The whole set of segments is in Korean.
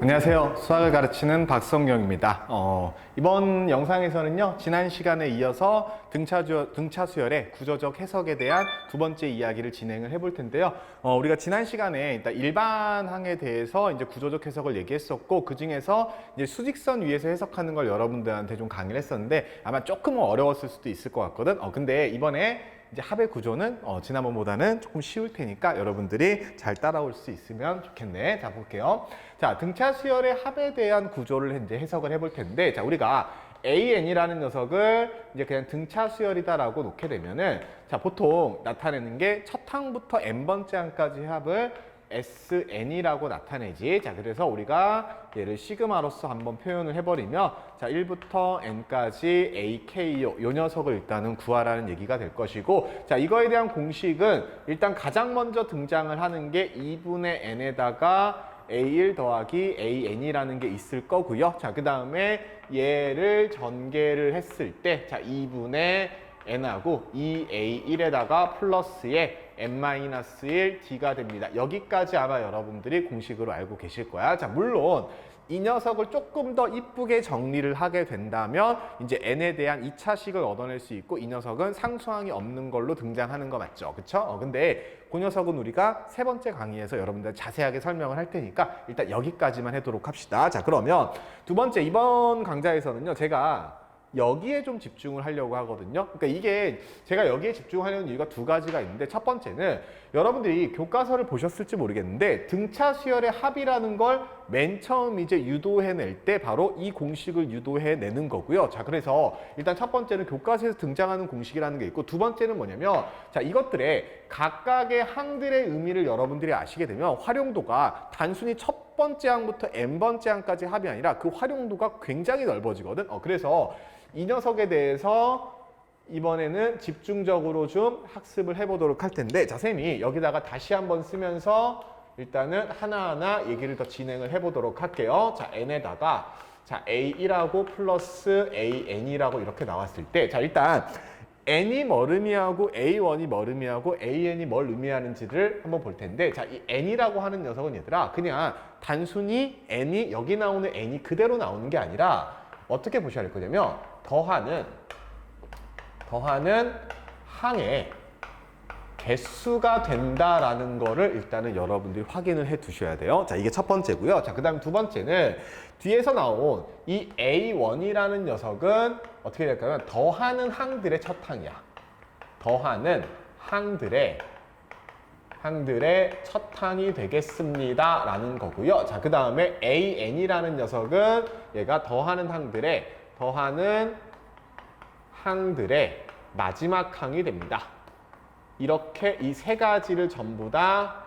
안녕하세요. 수학을 가르치는 박성경입니다. 이번 영상에서는요, 지난 시간에 이어서 등차 수열의 구조적 해석에 대한 두 번째 이야기를 진행을 해볼 텐데요. 우리가 지난 시간에 일단 일반항에 대해서 이제 구조적 해석을 얘기했었고, 그 중에서 이제 수직선 위에서 해석하는 걸 여러분들한테 좀 강의를 했었는데, 아마 조금은 어려웠을 수도 있을 것 같거든. 근데 이번에 이제 합의 구조는 지난번보다는 조금 쉬울 테니까 여러분들이 잘 따라올 수 있으면 좋겠네. 자, 볼게요. 자, 등차 수열의 합에 대한 구조를 이제 해석을 해볼 텐데, 자, 우리가 AN이라는 녀석을 이제 그냥 등차 수열이다라고 놓게 되면은, 자, 보통 나타내는 게 첫 항부터 n번째 항까지 합을 SN이라고 나타내지. 자, 그래서 우리가 얘를 시그마로서 한번 표현을 해버리면, 자, 1부터 n까지 AK요. 요 녀석을 일단은 구하라는 얘기가 될 것이고, 자, 이거에 대한 공식은 일단 가장 먼저 등장을 하는 게 2분의 n에다가 A1 더하기 AN이라는 게 있을 거고요. 자, 그 다음에 얘를 전개를 했을 때, 자, 2분의 n하고 2A1에다가 플러스에 n-1 d가 됩니다. 여기까지 아마 여러분들이 공식으로 알고 계실 거야. 자, 물론 이 녀석을 조금 더 이쁘게 정리를 하게 된다면 이제 n에 대한 2차식을 얻어낼 수 있고, 이 녀석은 상수항이 없는 걸로 등장하는 거 맞죠? 그쵸? 근데 그 녀석은 우리가 세 번째 강의에서 여러분들 자세하게 설명을 할 테니까 일단 여기까지만 하도록 합시다. 자, 그러면 두 번째, 이번 강좌에서는요, 제가 여기에 좀 집중을 하려고 하거든요. 그러니까 이게 제가 여기에 집중하려는 이유가 두 가지가 있는데, 첫 번째는 여러분들이 교과서를 보셨을지 모르겠는데 등차 수열의 합이라는 걸 맨 처음 이제 유도해낼 때 바로 이 공식을 유도해내는 거고요. 자, 그래서 일단 첫 번째는 교과서에서 등장하는 공식이라는 게 있고, 두 번째는 뭐냐면, 자, 이것들의 각각의 항들의 의미를 여러분들이 아시게 되면 활용도가 단순히 첫 번째 항부터 n번째 항까지 합이 아니라 그 활용도가 굉장히 넓어지거든. 그래서 이 녀석에 대해서 이번에는 집중적으로 좀 학습을 해보도록 할 텐데, 자, 쌤이 여기다가 다시 한번 쓰면서 일단은 하나하나 얘기를 더 진행을 해보도록 할게요. 자, n에다가 자, A1하고 플러스 AN이라고 이렇게 나왔을 때, 자, 일단 n이 뭘 의미하고 A1이 뭘 의미하고 AN이 뭘 의미하는지를 한번 볼 텐데, 자, 이 n이라고 하는 녀석은 얘들아 그냥 단순히 n이 여기 나오는 n이 그대로 나오는 게 아니라 어떻게 보셔야 할 거냐면 더하는 항의 개수가 된다라는 거를 일단은 여러분들이 확인을 해 두셔야 돼요. 자, 이게 첫 번째고요. 자, 그 다음 두 번째는 뒤에서 나온 이 A1이라는 녀석은 어떻게 될까요? 더하는 항들의 첫 항이야. 더하는 항들의 첫 항이 되겠습니다 라는 거고요. 자, 그 다음에 AN이라는 녀석은 얘가 더하는 항들의 마지막 항이 됩니다. 이렇게 이 세 가지를 전부 다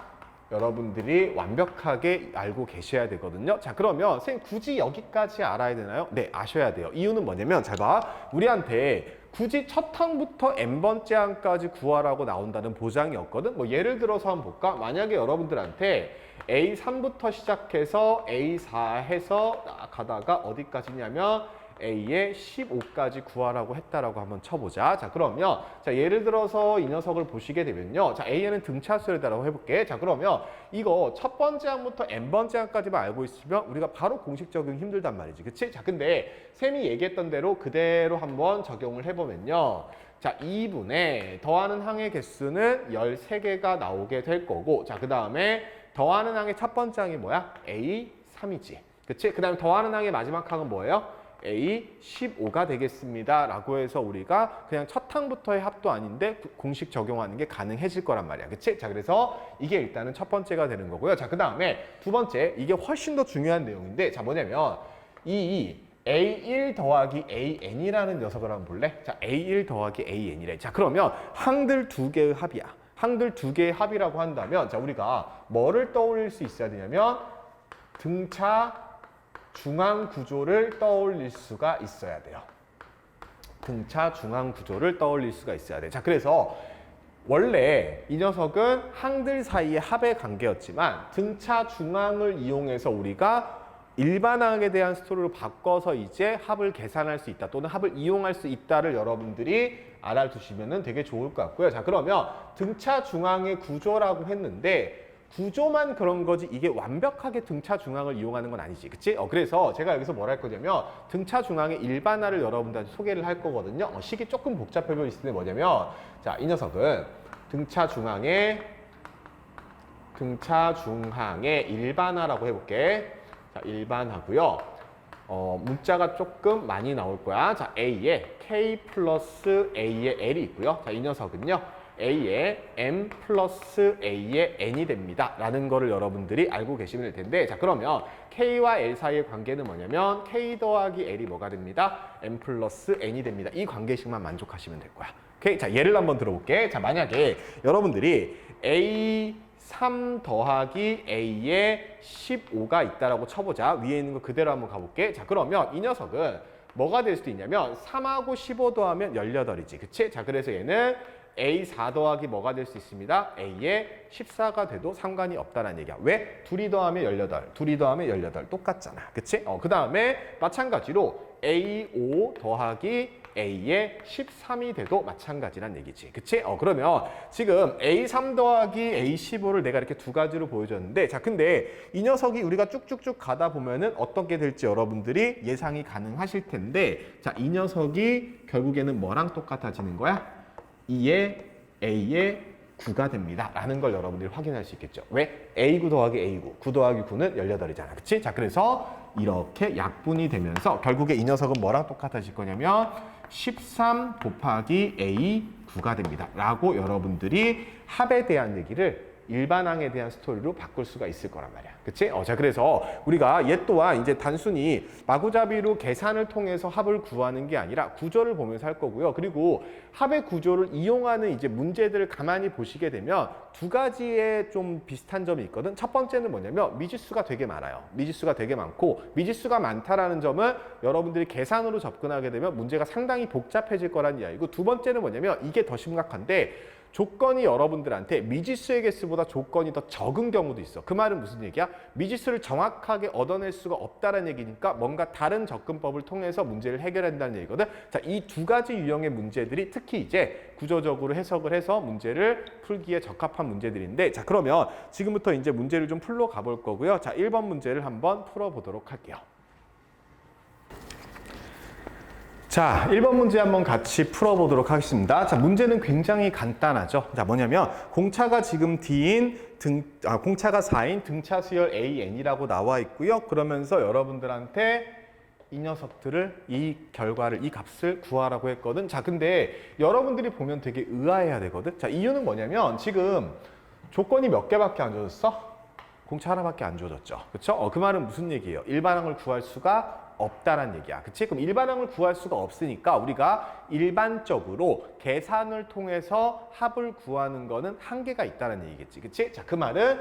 여러분들이 완벽하게 알고 계셔야 되거든요. 자, 그러면 선생님 굳이 여기까지 알아야 되나요? 네, 아셔야 돼요. 이유는 뭐냐면, 잘 봐. 우리한테 굳이 첫 항부터 n번째 항까지 구하라고 나온다는 보장이 없거든. 뭐 예를 들어서 한번 볼까? 만약에 여러분들한테 A3부터 시작해서 A4 해서 가다가 어디까지냐면 A의 15까지 구하라고 했다라고 한번 쳐보자. 자, 그러면 자, 예를 들어서 이 녀석을 보시게 되면요, 자, A는 등차 수열이다라고 해볼게. 자, 그러면 이거 첫 번째 항부터 n번째 항까지만 알고 있으면 우리가 바로 공식 적용 힘들단 말이지, 그치? 자, 근데 쌤이 얘기했던 대로 그대로 한번 적용을 해보면요, 자, 2분의 더하는 항의 개수는 13개가 나오게 될 거고, 자, 그 다음에 더하는 항의 첫 번째 항이 뭐야? A3이지, 그치? 그 다음에 더하는 항의 마지막 항은 뭐예요? A15가 되겠습니다 라고 해서 우리가 그냥 첫 항부터의 합도 아닌데 공식 적용하는 게 가능해질 거란 말이야, 그치? 자, 그래서 이게 일단은 첫 번째가 되는 거고요. 자, 그 다음에 두 번째, 이게 훨씬 더 중요한 내용인데, 자, 뭐냐면 이 A1 더하기 AN이라는 녀석을 한번 볼래? 자, A1 더하기 AN이래. 자, 그러면 항들 두 개의 합이야. 항들 두 개의 합이라고 한다면, 자, 우리가 뭐를 떠올릴 수 있어야 되냐면 등차 중앙 구조를 떠올릴 수가 있어야 돼요. 등차 중앙 구조를 떠올릴 수가 있어야 돼. 자, 그래서 원래 이 녀석은 항들 사이의 합의 관계였지만 등차 중앙을 이용해서 우리가 일반항에 대한 스토리로 바꿔서 이제 합을 계산할 수 있다, 또는 합을 이용할 수 있다를 여러분들이 알아두시면 되게 좋을 것 같고요. 자, 그러면 등차 중앙의 구조라고 했는데 구조만 그런 거지 이게 완벽하게 등차 중앙을 이용하는 건 아니지. 그치? 그래서 제가 여기서 뭘 할 거냐면 등차 중앙의 일반화를 여러분들한테 소개를 할 거거든요. 식이 조금 복잡해 보일 수 있는데 뭐냐면 자, 이 녀석은 등차 중앙의 일반화라고 해볼게. 자, 일반화고요. 문자가 조금 많이 나올 거야. 자, A에 K 플러스 A에 L이 있고요. 자, 이 녀석은요. A에 M 플러스 A에 N이 됩니다. 라는 거를 여러분들이 알고 계시면 될 텐데, 자, 그러면 K와 L 사이의 관계는 뭐냐면 K 더하기 L이 뭐가 됩니다? M 플러스 N이 됩니다. 이 관계식만 만족하시면 될 거야. 오케이? 자, 예를 한번 들어볼게. 자, 만약에 여러분들이 A3 더하기 A에 15가 있다라고 쳐보자. 위에 있는 거 그대로 한번 가볼게. 자, 그러면 이 녀석은 뭐가 될 수도 있냐면 3하고 15 더하면 18이지. 그치? 자, 그래서 얘는 A4 더하기 뭐가 될 수 있습니다. A에 14가 돼도 상관이 없다는 얘기야. 왜? 둘이 더하면 18, 둘이 더하면 18 똑같잖아. 그치? 그 다음에 마찬가지로 A5 더하기 A에 13이 돼도 마찬가지란 얘기지. 그치? 그러면 지금 A3 더하기 A15를 내가 이렇게 두 가지로 보여줬는데, 자, 근데 이 녀석이 우리가 쭉쭉쭉 가다 보면은 어떻게 될지 여러분들이 예상이 가능하실 텐데, 자, 이 녀석이 결국에는 뭐랑 똑같아지는 거야? 2에 A에 9가 됩니다. 라는 걸 여러분들이 확인할 수 있겠죠. 왜? A9 더하기 A9, 9 더하기 9는 18이잖아. 그치? 자, 그래서 이렇게 약분이 되면서 결국에 이 녀석은 뭐랑 똑같아질 거냐면 13 곱하기 A9가 됩니다. 라고 여러분들이 합에 대한 얘기를 일반항에 대한 스토리로 바꿀 수가 있을 거란 말이야. 그치? 자, 그래서 우리가 얘 또한 이제 단순히 마구잡이로 계산을 통해서 합을 구하는 게 아니라 구조를 보면서 할 거고요. 그리고 합의 구조를 이용하는 이제 문제들을 가만히 보시게 되면 두 가지의 좀 비슷한 점이 있거든. 첫 번째는 뭐냐면 미지수가 되게 많아요. 미지수가 되게 많고, 미지수가 많다라는 점은 여러분들이 계산으로 접근하게 되면 문제가 상당히 복잡해질 거란 이야기고, 두 번째는 뭐냐면 이게 더 심각한데 조건이 여러분들한테 미지수의 개수보다 조건이 더 적은 경우도 있어. 그 말은 무슨 얘기야? 미지수를 정확하게 얻어낼 수가 없다는 얘기니까 뭔가 다른 접근법을 통해서 문제를 해결한다는 얘기거든. 자, 이 두 가지 유형의 문제들이 특히 이제 구조적으로 해석을 해서 문제를 풀기에 적합한 문제들인데, 자, 그러면 지금부터 이제 문제를 좀 풀러 가볼 거고요. 자, 1번 문제를 한번 풀어보도록 할게요. 자, 1번 문제 한번 같이 풀어보도록 하겠습니다. 자, 문제는 굉장히 간단하죠. 자, 뭐냐면 공차가 지금 D인 공차가 4인 등차 수열 AN이라고 나와 있고요. 그러면서 여러분들한테 이 녀석들을, 이 결과를, 이 값을 구하라고 했거든. 자, 근데 여러분들이 보면 되게 의아해야 되거든. 자, 이유는 뭐냐면 지금 조건이 몇 개밖에 안 줘졌어? 공차 하나밖에 안 줘졌죠. 그렇죠? 그 말은 무슨 얘기예요? 일반항을 구할 수가 없다란 얘기야. 그치? 그럼 일반항을 구할 수가 없으니까 우리가 일반적으로 계산을 통해서 합을 구하는 거는 한계가 있다는 얘기겠지. 그치? 자, 그 말은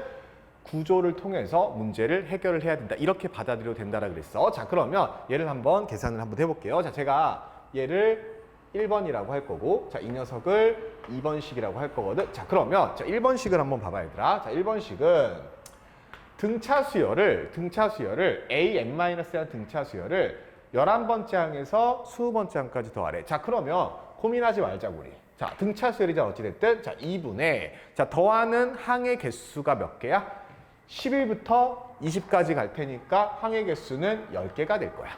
구조를 통해서 문제를 해결을 해야 된다. 이렇게 받아들여도 된다라 그랬어. 자, 그러면 얘를 한번 계산을 한번 해볼게요. 자, 제가 얘를 1번이라고 할 거고, 자, 이 녀석을 2번식이라고 할 거거든. 자, 그러면 자, 1번식을 한번 봐봐, 얘들아. 자, 1번식은 등차 수열을 AN-라는 등차 수열을 11번째 항에서 20번째 항까지 더하래. 자, 그러면 고민하지 말자고 우리. 자, 등차 수열이자 어찌됐든 자, 2분의 자, 더하는 항의 개수가 몇 개야? 11부터 20까지 갈 테니까 항의 개수는 10개가 될 거야.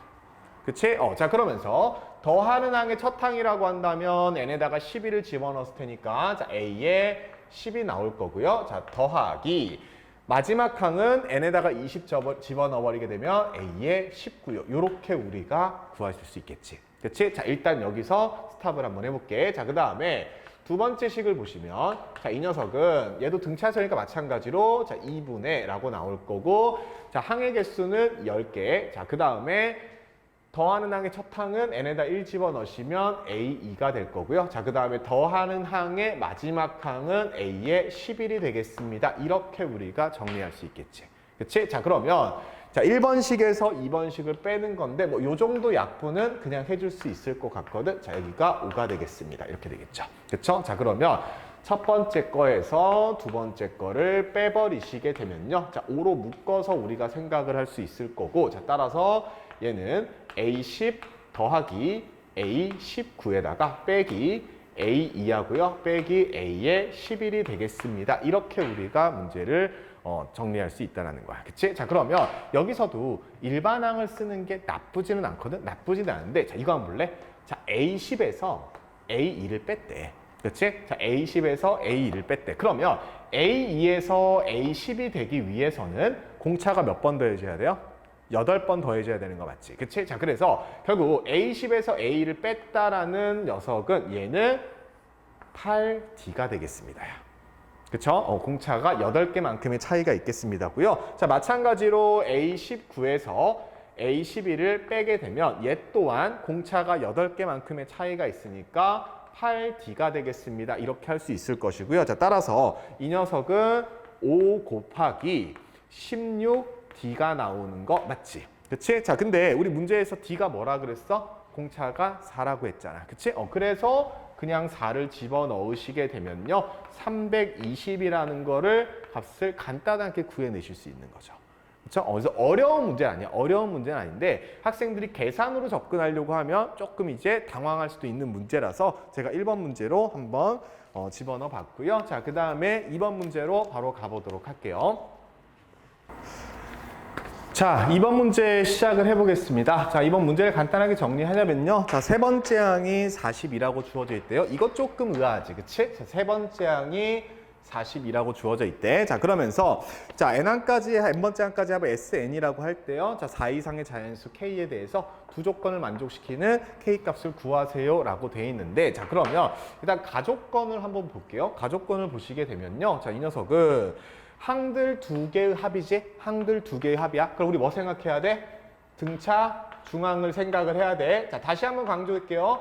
그치? 자, 그러면서 더하는 항의 첫 항이라고 한다면 n에다가 11을 집어넣었을 테니까 자, A에 10이 나올 거고요. 자, 더하기 마지막 항은 n에다가 20 집어넣어버리게 되면 a에 19요. 이렇게 우리가 구하실 수 있겠지. 그치? 자, 일단 여기서 스탑을 한번 해볼게. 자, 그 다음에 두 번째 식을 보시면 자, 이 녀석은 얘도 등차수니까 마찬가지로 자, 2분의 라고 나올 거고, 자, 항의 개수는 10개. 자, 그 다음에 더하는 항의 첫 항은 n에다 1 집어넣으시면 A2가 될 거고요. 자, 그 다음에 더하는 항의 마지막 항은 A의 11이 되겠습니다. 이렇게 우리가 정리할 수 있겠지. 그치? 자, 그러면 자, 1번식에서 2번식을 빼는 건데 뭐 요 정도 약분은 그냥 해줄 수 있을 것 같거든. 자, 여기가 5가 되겠습니다. 이렇게 되겠죠. 그쵸? 자, 그러면 첫 번째 거에서 두 번째 거를 빼버리시게 되면요. 자, 5로 묶어서 우리가 생각을 할 수 있을 거고, 자, 따라서 얘는 A10 더하기 A19에다가 빼기 A2하고요. 빼기 A의 11이 되겠습니다. 이렇게 우리가 문제를 정리할 수 있다는 거야. 그치? 자, 그러면 여기서도 일반항을 쓰는 게 나쁘지는 않거든? 나쁘지는 않은데, 자, 이거 한번 볼래? 자, A10에서 A2를 뺐대. 그치? 자, A10에서 A2를 뺐대. 그러면 A2에서 A10이 되기 위해서는 공차가 몇 번 더해줘야 돼요? 8번 더해줘야 되는 거 맞지? 그치? 자, 그래서 결국 A10에서 A2를 뺐다라는 녀석은 얘는 8D가 되겠습니다. 그쵸? 공차가 8개만큼의 차이가 있겠습니다고요. 자, 마찬가지로 A19에서 A11을 빼게 되면 얘 또한 공차가 8개만큼의 차이가 있으니까 8D가 되겠습니다. 이렇게 할 수 있을 것이고요. 자, 따라서 이 녀석은 5 곱하기 16D가 나오는 거 맞지? 그치? 자, 근데 우리 문제에서 D가 뭐라 그랬어? 공차가 4라고 했잖아. 그치? 그래서 그냥 4를 집어넣으시게 되면요. 320이라는 거를 값을 간단하게 구해내실 수 있는 거죠. 그렇죠? 그래서 어려운 문제는 아니야. 어려운 문제는 아닌데 학생들이 계산으로 접근하려고 하면 조금 이제 당황할 수도 있는 문제라서 제가 1번 문제로 한번 집어넣어 봤고요. 자, 그 다음에 2번 문제로 바로 가보도록 할게요. 자, 2번 문제 시작을 해보겠습니다. 자, 이번 문제를 간단하게 정리하려면요. 자, 세 번째 항이 40이라고 주어져 있대요. 이것 조금 의아하지, 그치? 자, 세 번째 항이 40이라고 주어져 있대. 자, 그러면서 자, n항까지, n번째 항까지 합을 SN이라고 할 때요. 자, 4 이상의 자연수 K에 대해서 두 조건을 만족시키는 K 값을 구하세요 라고 돼 있는데, 자, 그러면 일단 가족건을 한번 볼게요. 가족건을 보시게 되면요. 자, 이 녀석은 항들 두 개의 합이지? 항들 두 개의 합이야. 그럼 우리 뭐 생각해야 돼? 등차 중항을 생각을 해야 돼. 자, 다시 한번 강조할게요.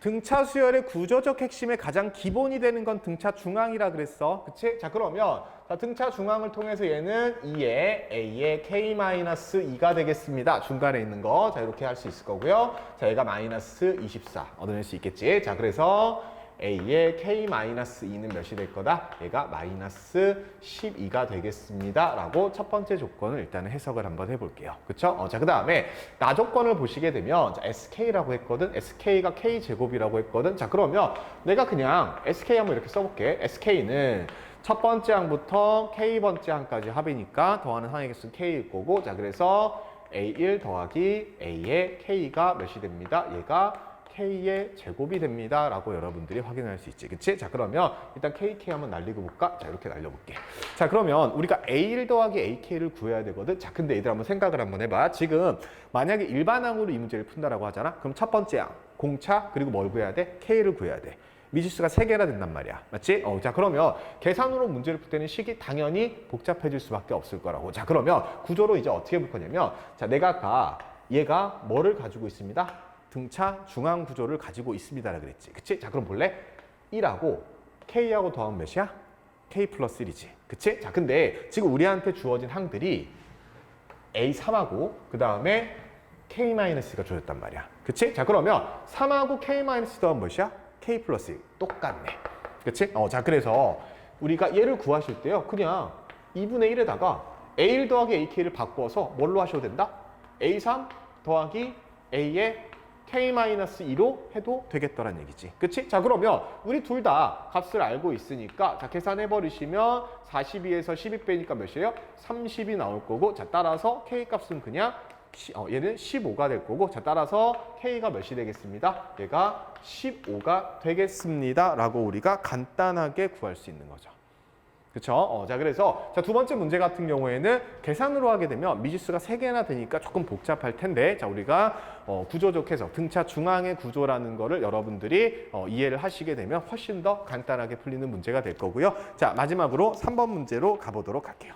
등차 수열의 구조적 핵심의 가장 기본이 되는 건 등차 중항이라 그랬어. 그치? 자, 그러면 자, 등차 중항을 통해서 얘는 2의 A의 K-2가 되겠습니다. 중간에 있는 거. 자, 이렇게 할 수 있을 거고요. 자, 얘가 마이너스 24 얻어낼 수 있겠지? 자, 그래서 A의 K-2는 몇이 될 거다? 얘가 마이너스 12가 되겠습니다. 라고 첫 번째 조건을 일단은 해석을 한번 해볼게요. 그쵸? 자, 그 다음에 나 조건을 보시게 되면 자, SK라고 했거든? SK가 K제곱이라고 했거든? 자, 그러면 내가 그냥 SK 한번 이렇게 써볼게. SK는 첫 번째 항부터 K번째 항까지 합이니까 더하는 항의 개수는 K일 거고, 자, 그래서 A1 더하기 A의 K가 몇이 됩니다? 얘가 K의 제곱이 됩니다. 라고 여러분들이 확인할 수 있지. 그치? 자, 그러면 일단 KK 한번 날리고 볼까? 자, 이렇게 날려볼게. 자, 그러면 우리가 A1 더하기 AK를 구해야 되거든? 자, 근데 얘들 한번 생각을 한번 해봐. 지금 만약에 일반항으로 이 문제를 푼다라고 하잖아? 그럼 첫 번째 항, 공차, 그리고 뭘 구해야 돼? K를 구해야 돼. 미지수가 3개나 된단 말이야. 맞지? 자, 그러면 계산으로 문제를 풀 때는 식이 당연히 복잡해질 수밖에 없을 거라고. 자, 그러면 구조로 이제 어떻게 볼 거냐면, 자, 내가 아까 얘가 뭐를 가지고 있습니다? 등차 중앙 구조를 가지고 있습니다라 그랬지. 그치? 자, 그럼 볼래? 1하고 K하고 더하면 몇이야? K 플러스 1이지. 그치? 자, 근데 지금 우리한테 주어진 항들이 A3하고 그 다음에 K-가 주어졌단 말이야. 그치? 자, 그러면 3하고 K- 더하면 몇이야? K 플러스 1. 똑같네. 그치? 자, 그래서 우리가 얘를 구하실 때요. 그냥 2분의 1에다가 A1 더하기 AK를 바꿔서 뭘로 하셔도 된다? A3 더하기 A의 K-2로 해도 되겠더란 얘기지. 그치? 자, 그러면 우리 둘 다 값을 알고 있으니까 자, 계산해 버리시면 42에서 12 빼니까 몇이에요? 30이 나올 거고, 자, 따라서 K 값은 그냥 얘는 15가 될 거고, 자, 따라서 K가 몇이 되겠습니다? 얘가 15가 되겠습니다. 라고 우리가 간단하게 구할 수 있는 거죠. 그쵸? 자, 그래서 자, 두 번째 문제 같은 경우에는 계산으로 하게 되면 미지수가 3개나 되니까 조금 복잡할 텐데, 자, 우리가 구조적 해석, 등차 중앙의 구조라는 거를 여러분들이 이해를 하시게 되면 훨씬 더 간단하게 풀리는 문제가 될 거고요. 자, 마지막으로 3번 문제로 가보도록 할게요.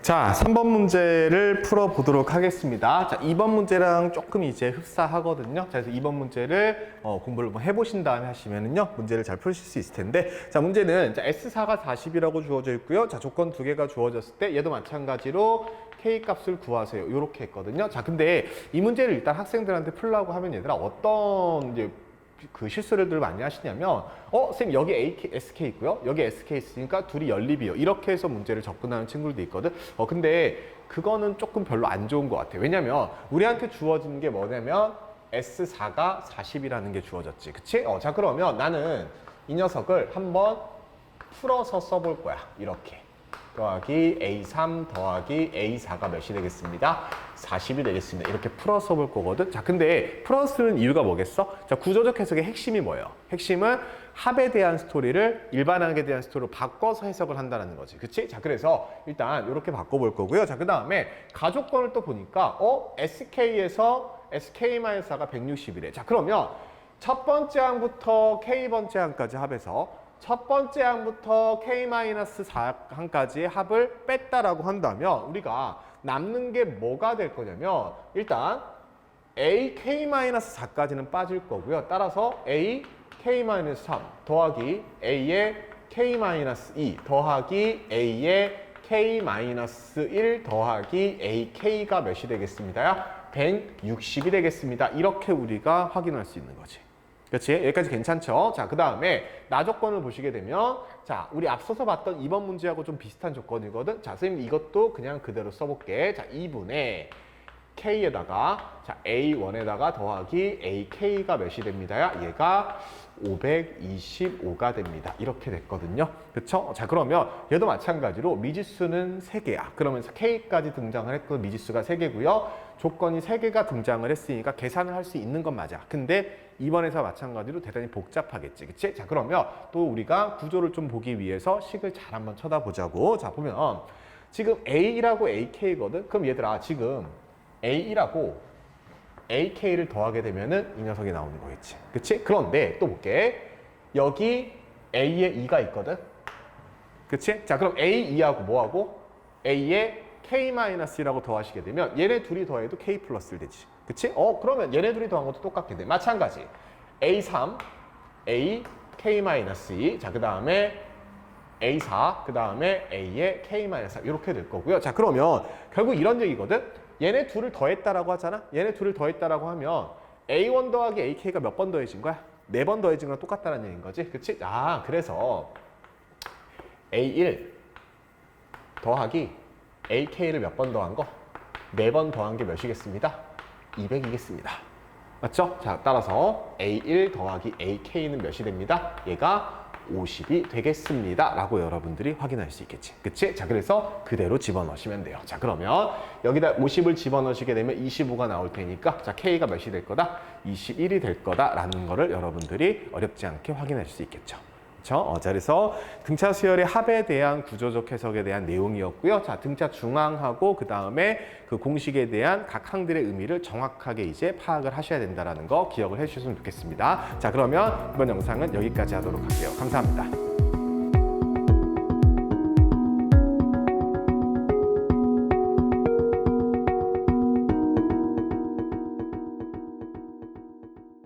자, 3번 문제를 풀어보도록 하겠습니다. 자, 2번 문제랑 조금 이제 흡사하거든요. 자, 그래서 2번 문제를 공부를 한번 해보신 다음에 하시면은요, 문제를 잘 풀실 수 있을 텐데, 자, 문제는 자, S4가 40이라고 주어져 있고요. 자, 조건 2개가 주어졌을 때 얘도 마찬가지로 K 값을 구하세요. 이렇게 했거든요. 자, 근데 이 문제를 일단 학생들한테 풀라고 하면 얘들아 어떤 이제 그 실수를 많이 하시냐면 선생님 여기 SK 있고요. 여기 SK 있으니까 둘이 연립이요. 이렇게 해서 문제를 접근하는 친구들도 있거든. 근데 그거는 조금 별로 안 좋은 것 같아요. 왜냐면 우리한테 주어진 게 뭐냐면 S4가 40이라는 게 주어졌지. 그치? 자, 그러면 나는 이 녀석을 한번 풀어서 써볼 거야. 이렇게. 더하기 A3 더하기 A4가 몇이 되겠습니다? 40이 되겠습니다. 이렇게 풀어서 볼 거거든. 자, 근데 풀어쓰는 이유가 뭐겠어? 자, 구조적 해석의 핵심이 뭐예요? 핵심은 합에 대한 스토리를 일반항에 대한 스토리로 바꿔서 해석을 한다는 거지. 그치? 자, 그래서 일단 이렇게 바꿔볼 거고요. 자, 그 다음에 가족권을 또 보니까 SK에서 SK-4가 160이래. 자, 그러면 첫 번째 항부터 K번째 항까지 합해서 첫 번째 항부터 K-4항까지의 합을 뺐다라고 한다면 우리가 남는 게 뭐가 될 거냐면 일단 AK-4까지는 빠질 거고요. 따라서 AK-3 더하기 A의 K-2 더하기 A의 K-1 더하기 AK가 몇이 되겠습니다? 160이 되겠습니다. 이렇게 우리가 확인할 수 있는 거지. 그렇지? 여기까지 괜찮죠? 자, 그 다음에 나 조건을 보시게 되면 자, 우리 앞서서 봤던 2번 문제하고 좀 비슷한 조건이거든. 자, 선생님 이것도 그냥 그대로 써볼게. 자, 2분의 K에다가 자, A1에다가 더하기 AK가 몇이 됩니다? 얘가 525가 됩니다. 이렇게 됐거든요. 그렇죠? 자, 그러면 얘도 마찬가지로 미지수는 3개야. 그러면서 K까지 등장을 했고 미지수가 3개고요. 조건이 3개가 등장을 했으니까 계산을 할 수 있는 건 맞아. 근데 2번에서 마찬가지로 대단히 복잡하겠지. 그치? 자, 그러면 또 우리가 구조를 좀 보기 위해서 식을 잘 한번 쳐다보자고. 자, 보면 지금 A라고 AK거든? 그럼 얘들아 지금 A라고 AK를 더하게 되면은 이 녀석이 나오는 거겠지. 그치? 그런데 또 볼게. 여기 A에 2가 있거든? 그치? 자, 그럼 A2하고 뭐하고? A에 K-1이라고 더하시게 되면 얘네 둘이 더해도 K 플러스를 되지. 그치? 그러면 얘네 둘이 더한 것도 똑같게 돼. 마찬가지. A3, A, K-2. 자, 그 다음에 A4, 그 다음에 A에 K-3. 이렇게 될 거고요. 자, 그러면 결국 이런 얘기거든? 얘네 둘을 더했다라고 하잖아? 얘네 둘을 더했다라고 하면 A1 더하기 AK가 몇 번 더해진 거야? 4번 더해진 거랑 똑같다는 얘기인 거지? 그치? 아, 그래서 A1 더하기 AK를 몇 번 더한 거? 4번 더한 게 몇이겠습니다? 200이겠습니다. 맞죠? 자, 따라서 A1 더하기 AK는 몇이 됩니다? 얘가 50이 되겠습니다. 라고 여러분들이 확인할 수 있겠지. 그치? 자, 그래서 그대로 집어넣으시면 돼요. 자, 그러면 여기다 50을 집어넣으시게 되면 25가 나올 테니까 자, K가 몇이 될 거다? 21이 될 거다라는 거를 여러분들이 어렵지 않게 확인할 수 있겠죠. 그렇죠? 자, 그래서 등차 수열의 합에 대한 구조적 해석에 대한 내용이었고요. 자, 등차 중항하고 그 다음에 그 공식에 대한 각 항들의 의미를 정확하게 이제 파악을 하셔야 된다는 거 기억을 해주셨으면 좋겠습니다. 자, 그러면 이번 영상은 여기까지 하도록 할게요. 감사합니다.